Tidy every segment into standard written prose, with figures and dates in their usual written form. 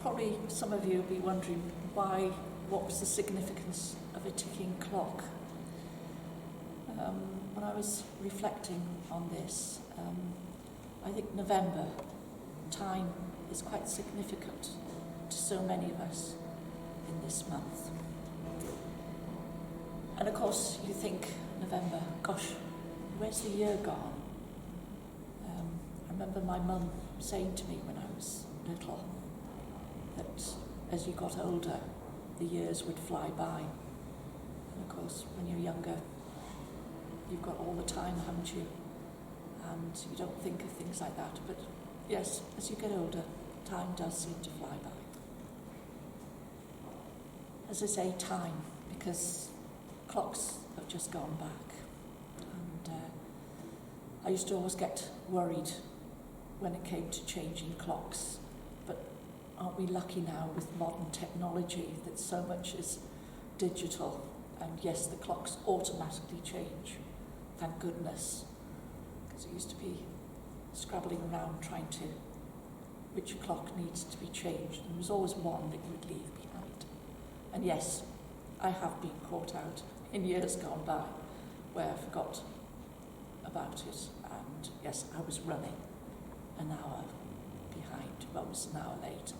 Probably some of you will be wondering what was the significance of a ticking clock? When I was reflecting on this, I think November, time, is quite significant to so many of us in this month. And of course, you think, November, gosh, where's the year gone? I remember my mum saying to me when I was little that as you got older, the years would fly by. And of course, when you're younger, you've got all the time, haven't you? And you don't think of things like that. But yes, as you get older, time does seem to fly by. As I say, time, because clocks have just gone back. And I used to always get worried when it came to changing clocks. But aren't we lucky now with modern technology that so much is digital? And yes, the clocks automatically change. Thank goodness. Because it used to be scrabbling around trying to, which clock needs to be changed. And there was always one that you would leave behind. And yes, I have been caught out in years gone by where I forgot about it. And yes, I was running an hour behind. Well, it was an hour late.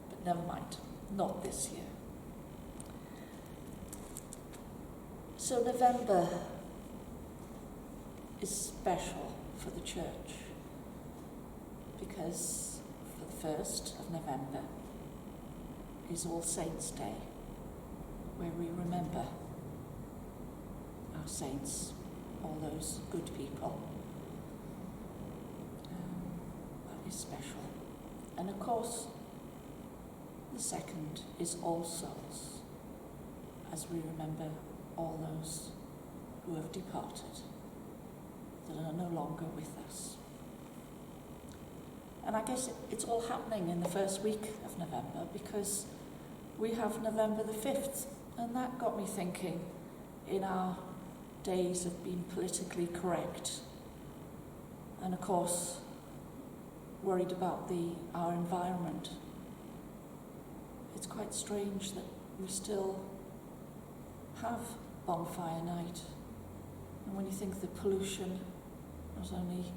But never mind, not this year. So November is special for the church because for the 1st of November is All Saints' Day, where we remember our saints, all those good people. That is special. And of course, the 2nd is All Souls, as we remember all those who have departed, that are no longer with us. And I guess it's all happening in the first week of November because we have November the 5th, and that got me thinking in our days of being politically correct and of course worried about our environment. It's quite strange that we still have bonfire night. And when you think of the pollution, not only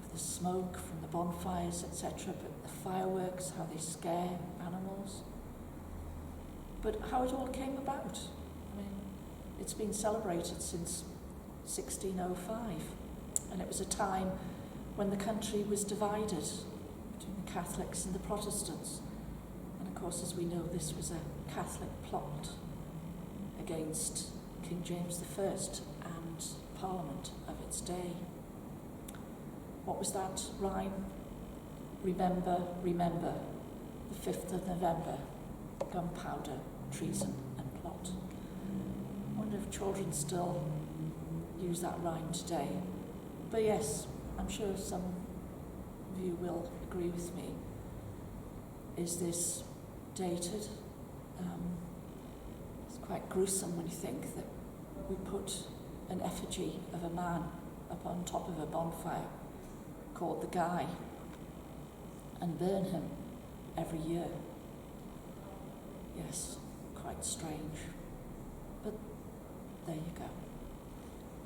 of the smoke from the bonfires, etc., but the fireworks, how they scare animals, but how it all came about. I mean, it's been celebrated since 1605, and it was a time when the country was divided between the Catholics and the Protestants. And of course, as we know, this was a Catholic plot against King James I and Parliament of its day. What was that rhyme? Remember, remember, the 5th of November, gunpowder, treason and plot. I wonder if children still use that rhyme today. But yes, I'm sure some of you will agree with me. Is this dated? It's quite gruesome when you think that we put an effigy of a man up on top of a bonfire called the Guy and burn him every year. Yes, quite strange. But there you go.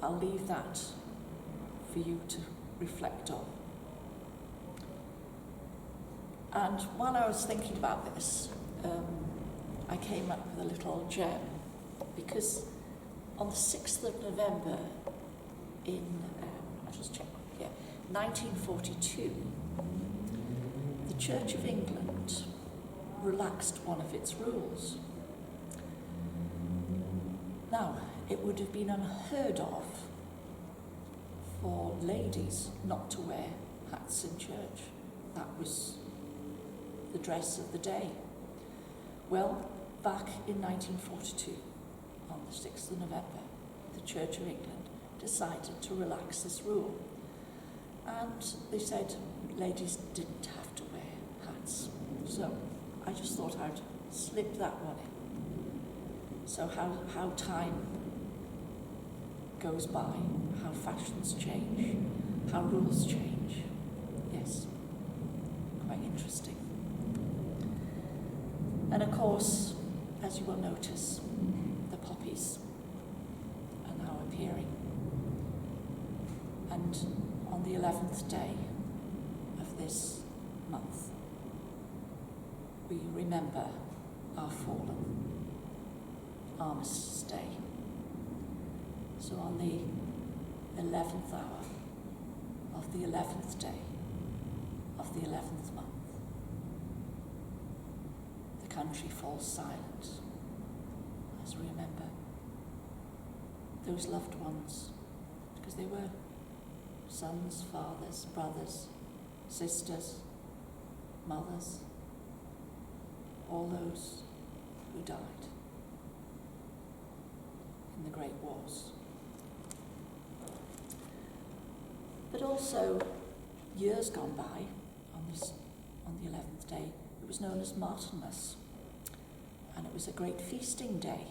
I'll leave that for you to reflect on. And while I was thinking about this, I came up with a little gem, because on the 6th of November in, I'll just check, 1942, the Church of England relaxed one of its rules. Now, it would have been unheard of for ladies not to wear hats in church. That was the dress of the day. Well, back in 1942, on the 6th of November, the Church of England decided to relax this rule. And they said ladies didn't have to wear hats. So I just thought I'd slip that one in. So how time goes by, how fashions change, how rules change. Yes, quite interesting. And of course, as you will notice, the poppies are now appearing. And on the 11th day of this month, we remember our fallen, Armistice Day. So on the 11th hour of the 11th day of the 11th month, the country falls silent as we remember those loved ones, because they were sons, fathers, brothers, sisters, mothers, all those who died in the Great Wars. But also, years gone by, on the 11th day, it was known as Martinmas, and it was a great feasting day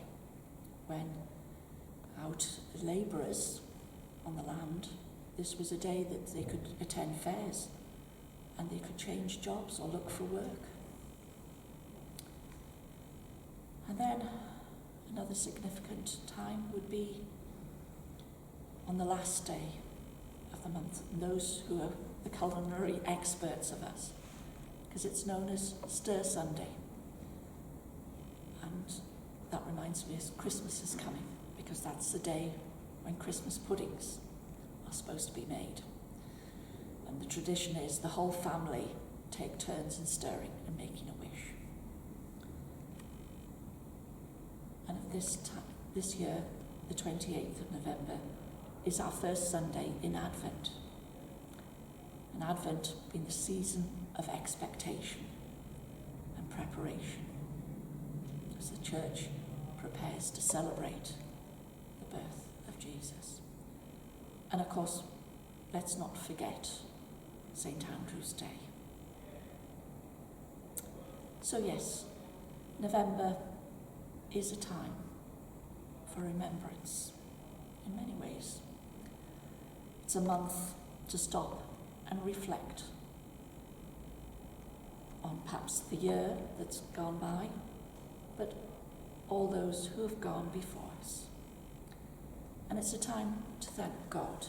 when out labourers on the land, this was a day that they could attend fairs and they could change jobs or look for work. And then another significant time would be on the last day of the month, and those who are the culinary experts of us, because it's known as Stir Sunday. And that reminds me as Christmas is coming, because that's the day when Christmas puddings are supposed to be made. And the tradition is the whole family take turns in stirring and making a wish. And at this year, the 28th of November, is our first Sunday in Advent. And Advent being the season of expectation and preparation as the church prepares to celebrate the birth of Jesus. And of course, let's not forget St. Andrew's Day. So yes, November is a time for remembrance in many ways. It's a month to stop and reflect on perhaps the year that's gone by, but all those who have gone before us. And it's a time to thank God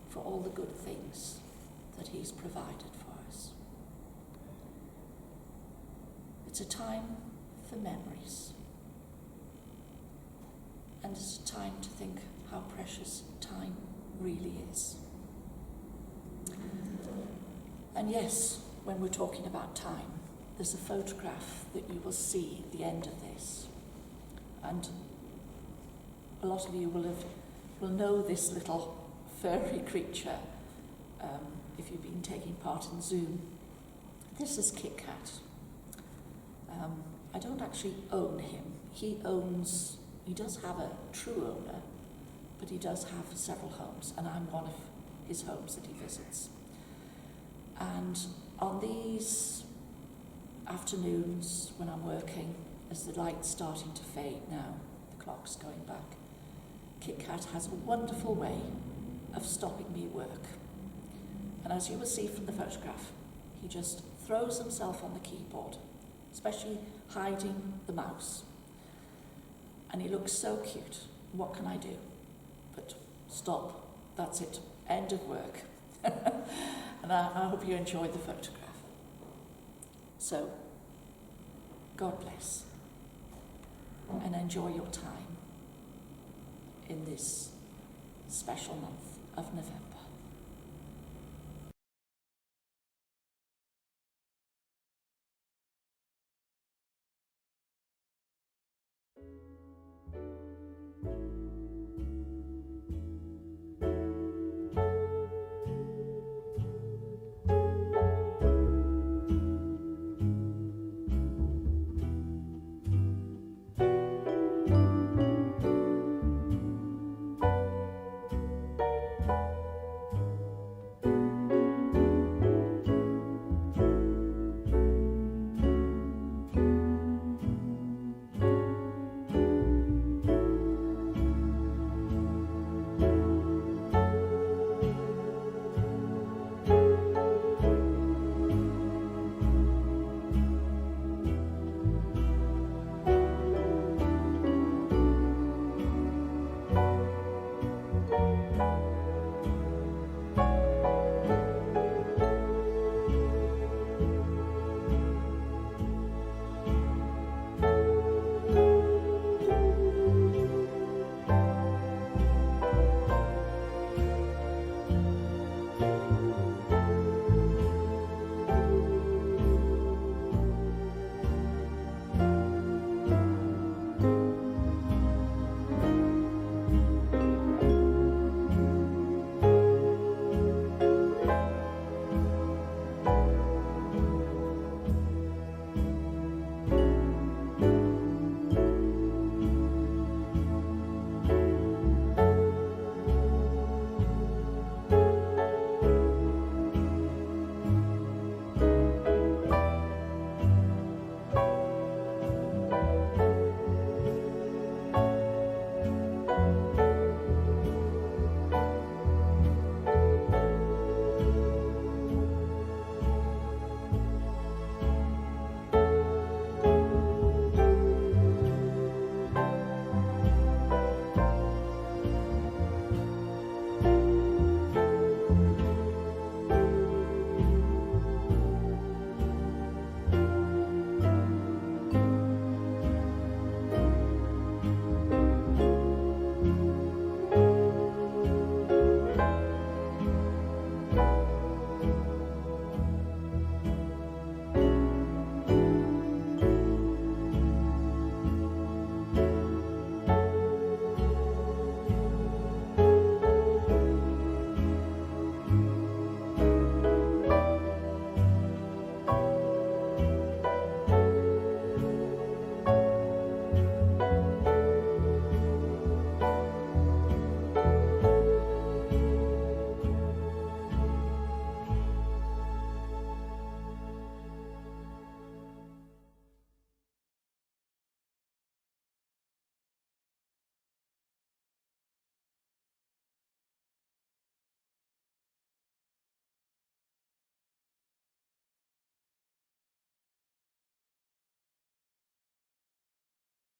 for all the good things that He's provided for us. It's a time for memories. And it's a time to think how precious time really is. And yes, when we're talking about time, there's a photograph that you will see at the end of this. And a lot of you will know this little furry creature if you've been taking part in Zoom. This is Kit Kat. I don't actually own him. He does have a true owner, but he does have several homes, and I'm one of his homes that he visits. And on these afternoons when I'm working, as the light's starting to fade now, the clock's going back, Kit Kat has a wonderful way of stopping me work. And as you will see from the photograph, he just throws himself on the keyboard, especially hiding the mouse. And he looks so cute. What can I do? But stop. That's it. End of work. And I hope you enjoyed the photograph. So, God bless. And enjoy your time in this special month of November.